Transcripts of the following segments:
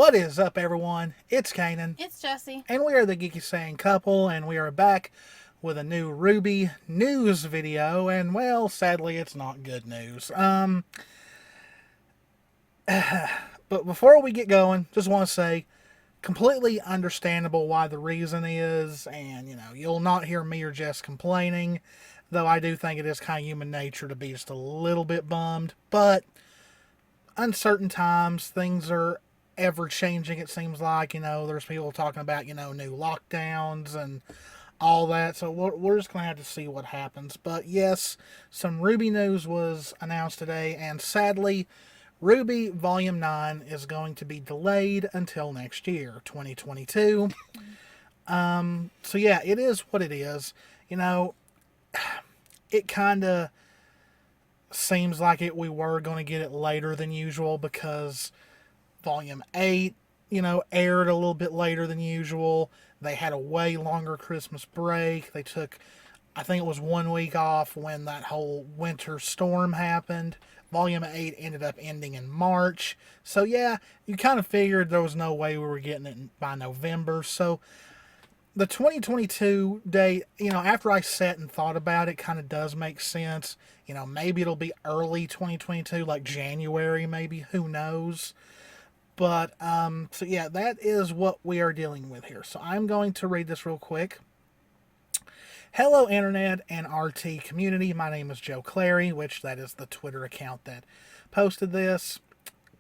What is up, everyone? It's Kanan, It's Jessie. and we are the Geeky Saying Couple, and we are back with a new RWBY news video, and well, sadly, it's not good news. But before we get going, just want to say, completely understandable why the reason is, and, you'll not hear me or Jess complaining, though I do think it is kind of human nature to be just a little bit bummed, but uncertain times, things are ever changing, it seems like. There's people talking about, new lockdowns and all that. So we're just going to have to see what happens. But yes, some RWBY news was announced today, and sadly, RWBY Volume 9 is going to be delayed until next year, 2022. So yeah, it is what it is. It kind of seems like we were going to get it later than usual because Volume 8, aired a little bit later than usual. They had a way longer Christmas break. They took, I think it was 1 week off when that whole winter storm happened. Volume 8 ended up ending in March. So yeah, you kind of figured there was no way we were getting it by November. So the 2022 date, after I sat and thought about it, kind of does make sense. Maybe it'll be early 2022, like January, maybe. Who knows? But, so yeah, that is what we are dealing with here. So I'm going to read this real quick. Hello, Internet and RT community. My name is Joe Clary, which that is the Twitter account that posted this.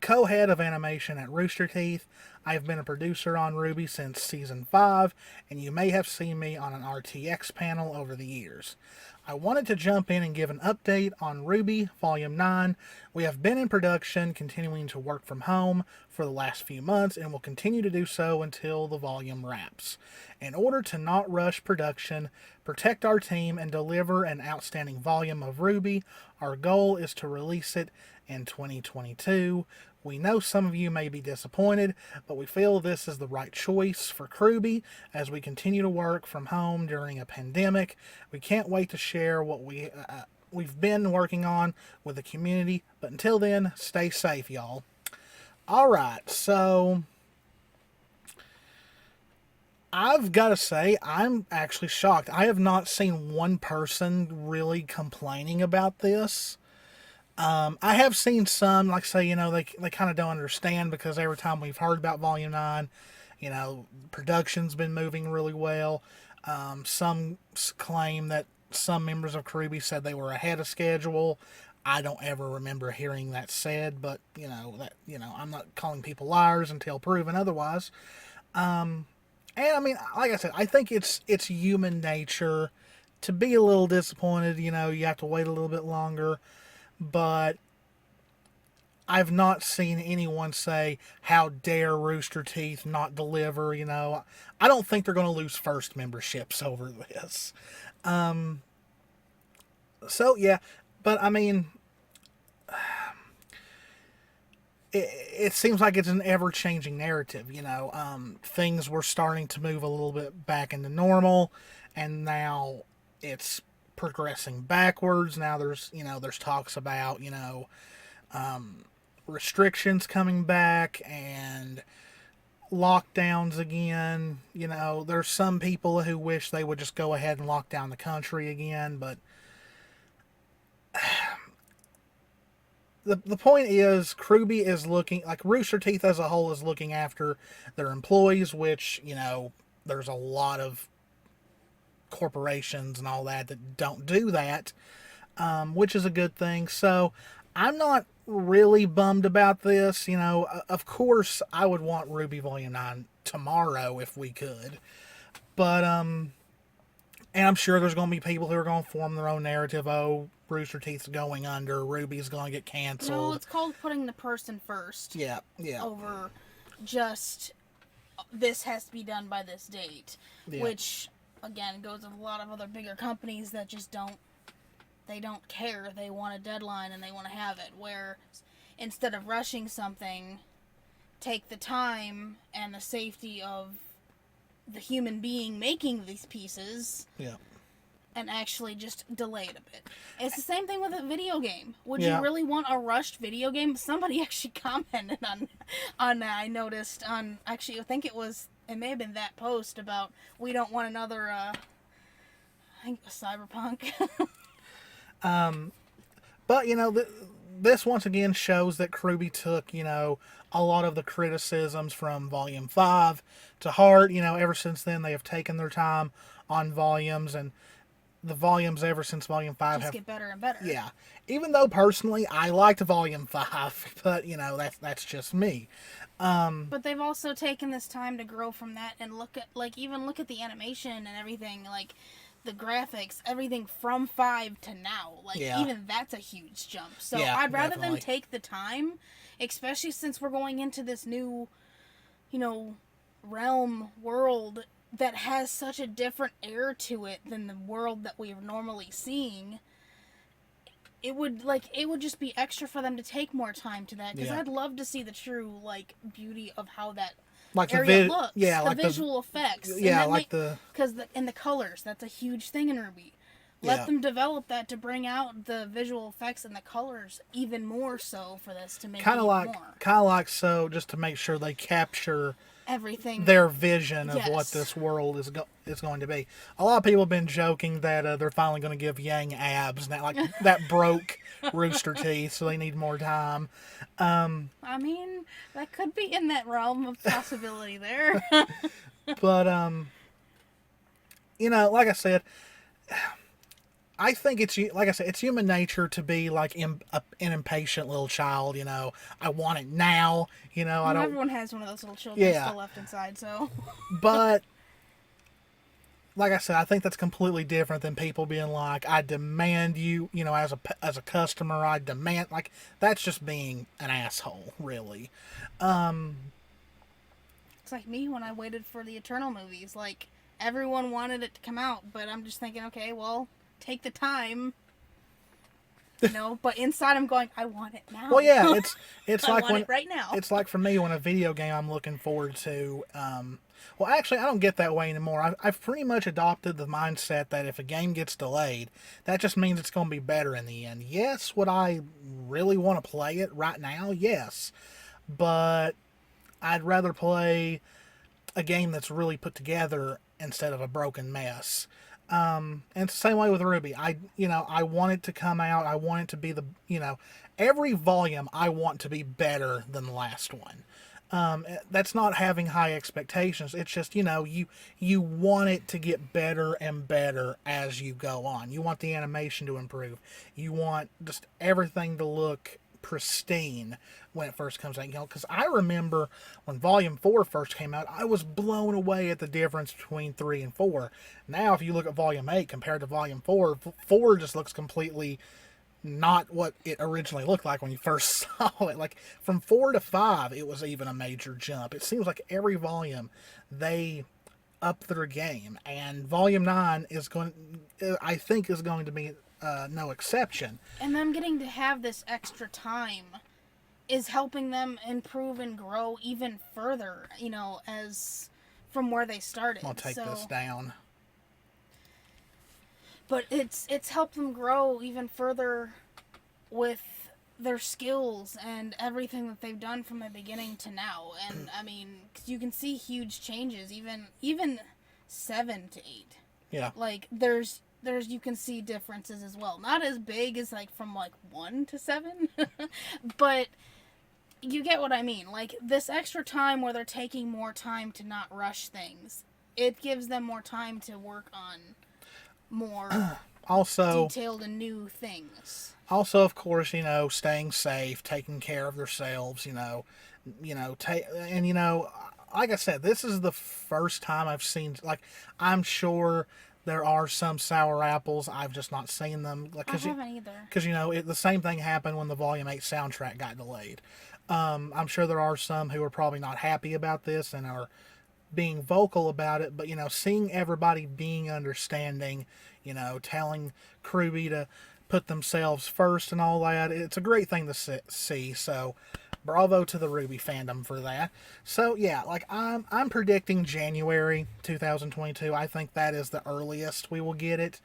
Co-head of animation at Rooster Teeth. I've been a producer on RWBY since Season 5, and you may have seen me on an RTX panel over the years. I wanted to jump in and give an update on RWBY Volume 9. We have been in production, continuing to work from home for the last few months, and will continue to do so until the volume wraps. In order to not rush production, protect our team, and deliver an outstanding volume of RWBY, our goal is to release it in 2022. We know some of you may be disappointed, but we feel this is the right choice for CRWBY as we continue to work from home during a pandemic. We can't wait to share what we've been working on with the community, but until then, stay safe, y'all. Alright, so I've got to say, I'm actually shocked. I have not seen one person really complaining about this. I have seen some, like, say, they kind of don't understand because every time we've heard about Volume 9, production's been moving really well. Some claim that some members of CRWBY said they were ahead of schedule. I don't ever remember hearing that said, but, I'm not calling people liars until proven otherwise. And, I mean, like I said, I think it's human nature to be a little disappointed. You have to wait a little bit longer. But I've not seen anyone say, how dare Rooster Teeth not deliver, I don't think they're going to lose first memberships over this. So, yeah, but I mean, it seems like it's an ever-changing narrative, things were starting to move a little bit back into normal, and now it's progressing backwards. Now there's talks about, restrictions coming back and lockdowns again. There's some people who wish they would just go ahead and lock down the country again, but the point is, CRWBY is looking, like Rooster Teeth as a whole is looking after their employees, which, there's a lot of corporations and all that don't do that, which is a good thing. So I'm not really bummed about this. Of course I would want RWBY Volume 9 tomorrow if we could, but and I'm sure there's going to be people who are going to form their own narrative. Oh, Rooster Teeth's going under, RWBY's going to get canceled. No, it's called putting the person first. Yeah. Over just, this has to be done by this date, which again goes with a lot of other bigger companies that just don't care. They want a deadline and they want to have it, where instead of rushing something, take the time and the safety of the human being making these pieces. Yeah. and actually just delay it a bit. It's the same thing with a video game. Would Yeah. you really want a rushed video game? Somebody actually commented on that. I noticed on, actually, I think it may have been that post about we don't want another I think it was Cyberpunk. But, this once again shows that CRWBY took, a lot of the criticisms from Volume 5 to heart. Ever since then, they have taken their time on volumes, and the volumes ever since Volume 5 just get better and better. Yeah. Even though, personally, I liked Volume 5, but, that's just me. But they've also taken this time to grow from that and look at the animation and everything, like, the graphics, everything from 5 to now. Like, even that's a huge jump. So Yeah, I'd rather definitely. them take the time, especially since we're going into this new, realm world that has such a different air to it than the world that we're normally seeing. It would just be extra for them to take more time to that, because I'd love to see the true, beauty of how that area looks. The visual effects. Yeah, because in the colors, that's a huge thing in RWBY. Let them develop that to bring out the visual effects and the colors even more so for this to make it more. Kind of like so, just to make sure they capture everything, their vision of what this world is going to be. A lot of people have been joking that they're finally going to give Yang abs. Now, that broke Rooster Teeth, so they need more time. I mean, that could be in that realm of possibility there. But like I said, I think it's human nature to be like an impatient little child. I want it now. I don't. Everyone has one of those little children still left inside. So, but like I said, I think that's completely different than people being like, I demand you. As a customer, I demand. Like, that's just being an asshole, really. It's like me when I waited for the Eternal movies. Like, everyone wanted it to come out, but I'm just thinking, okay, well, take the time, but inside I'm going, I want it now. Well, yeah, it's I like want it right now. It's like for me when a video game I'm looking forward to. Well, actually, I don't get that way anymore. I've pretty much adopted the mindset that if a game gets delayed, that just means it's going to be better in the end. Yes, would I really want to play it right now? Yes, but I'd rather play a game that's really put together instead of a broken mess. And it's the same way with RWBY. I want it to come out. I want it to be every volume I want to be better than the last one. That's not having high expectations. It's just, you want it to get better and better as you go on. You want the animation to improve. You want just everything to look pristine when it first comes out. Because I remember when Volume 4 first came out, I was blown away at the difference between 3 and 4. Now, if you look at Volume 8 compared to Volume 4, 4 just looks completely not what it originally looked like when you first saw it. Like, from 4 to 5, it was even a major jump. It seems like every volume, they up their game. And Volume 9 I think is going to be no exception. And them getting to have this extra time is helping them improve and grow even further, as from where they started. I'll take this down. But it's helped them grow even further with their skills and everything that they've done from the beginning to now. And I mean, you can see huge changes, even 7 to 8. Yeah. Like there's you can see differences as well. Not as big as from 1 to 7, but you get what I mean. Like, this extra time where they're taking more time to not rush things, it gives them more time to work on more also detailed and new things. Also, of course, staying safe, taking care of themselves, like I said, this is the first time I've seen, I'm sure there are some sour apples. I've just not seen them. I haven't either. Because, the same thing happened when the Volume 8 soundtrack got delayed. I'm sure there are some who are probably not happy about this and are being vocal about it, but, seeing everybody being understanding, telling CRWBY to put themselves first and all that, it's a great thing to see. So, bravo to the RWBY fandom for that. So, yeah, I'm predicting January 2022. I think that is the earliest we will get it.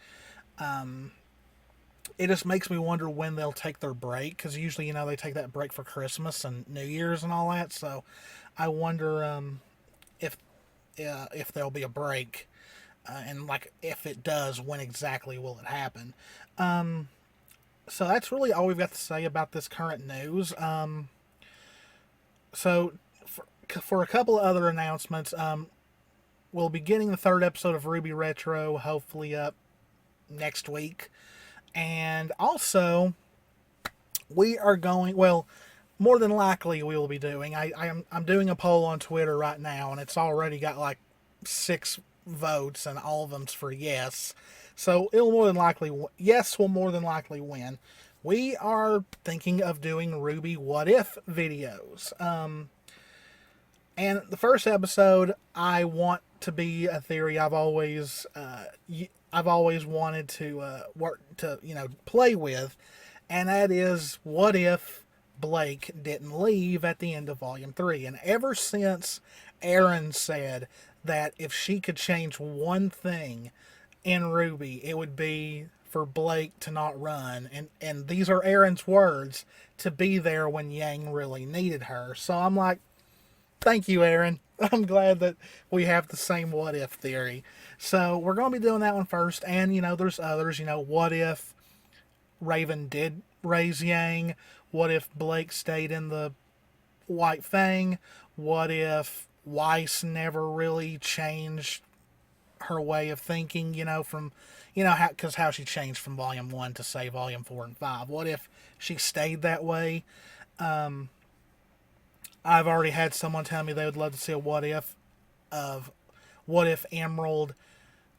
It just makes me wonder when they'll take their break, because usually, they take that break for Christmas and New Year's and all that. So I wonder if there'll be a break, and like if it does, when exactly will it happen? So that's really all we've got to say about this current news. So for a couple of other announcements, we'll be getting the third episode of RWBY Retro hopefully up next week. And also, we are going, well, more than likely we will be doing, I'm doing a poll on Twitter right now, and it's already got like 6 votes, and all of them's for yes. So it'll more than likely, yes will more than likely win. We are thinking of doing RWBY What If videos. And the first episode, I want to be a theory I've always wanted to play with, and that is, what if Blake didn't leave at the end of Volume 3? And ever since Erin said that if she could change one thing in RWBY, it would be for Blake to not run, and these are Erin's words, to be there when Yang really needed her. So I'm like, thank you, Erin. I'm glad that we have the same what if theory. So we're going to be doing that one first. And, there's others. What if Raven did raise Yang? What if Blake stayed in the White Fang? What if Weiss never really changed her way of thinking, from, how she changed from Volume 1 to, say, Volume 4 and 5? What if she stayed that way? I've already had someone tell me they would love to see a what if Emerald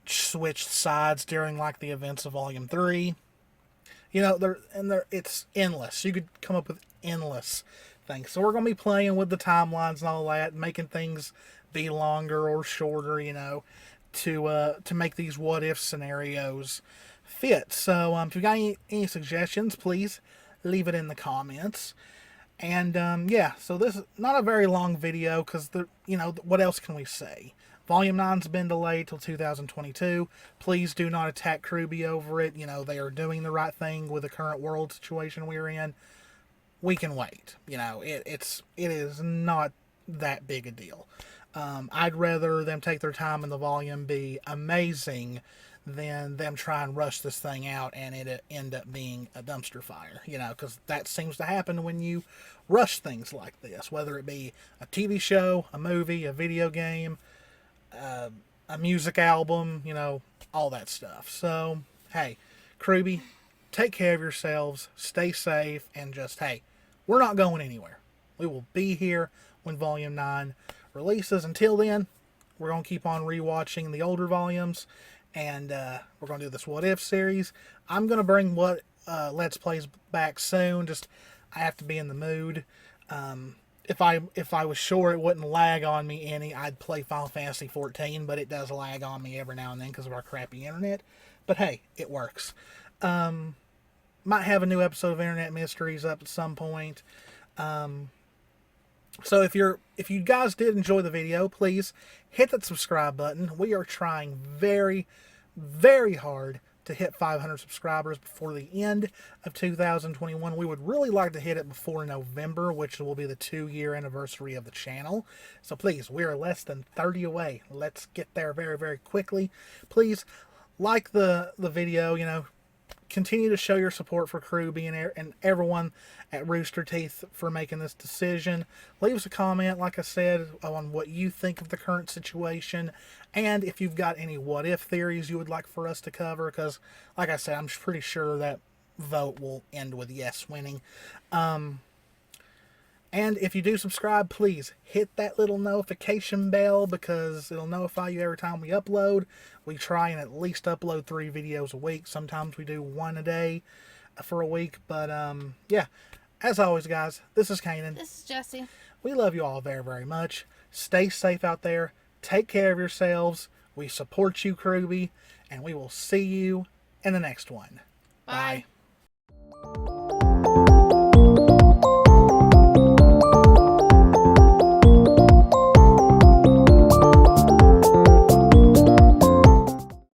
switched sides during like the events of Volume 3. It's endless. You could come up with endless things. So we're going to be playing with the timelines and all that, making things be longer or shorter, to make these what if scenarios fit. So if you've got any suggestions, please leave it in the comments. And, so this is not a very long video, because, what else can we say? Volume 9's been delayed till 2022. Please do not attack CRWBY over it. They are doing the right thing with the current world situation we're in. We can wait. It is not that big a deal. I'd rather them take their time and the volume be amazing than them try and rush this thing out and it end up being a dumpster fire, because that seems to happen when you rush things like this, whether it be a TV show, a movie, a video game, a music album, all that stuff. So, hey, CRWBY, take care of yourselves, stay safe, and just, hey, we're not going anywhere. We will be here when Volume 9 releases. Until then, we're going to keep on rewatching the older volumes, and we're going to do this What If series. I'm going to bring Let's Plays back soon. Just, I have to be in the mood. If I was sure it wouldn't lag on me any, I'd play Final Fantasy 14, but it does lag on me every now and then because of our crappy internet. But hey, it works. Might have a new episode of Internet Mysteries up at some point. So if you guys did enjoy the video, please hit that subscribe button. We are trying very, very hard to hit 500 subscribers before the end of 2021. We would really like to hit it before November, which will be the 2-year anniversary of the channel. So please, we are less than 30 away. Let's get there very, very quickly. Please like the video, continue to show your support for CRWBY and everyone at Rooster Teeth for making this decision. Leave us a comment, like I said, on what you think of the current situation, and if you've got any what-if theories you would like for us to cover, because, like I said, I'm pretty sure that vote will end with yes winning. And if you do subscribe, please hit that little notification bell, because it'll notify you every time we upload. We try and at least upload 3 videos a week. Sometimes we do 1 a day for a week. But, yeah. As always, guys, this is Kanan. This is Jessie. We love you all very, very much. Stay safe out there. Take care of yourselves. We support you, CRWBY. And we will see you in the next one. Bye. Bye.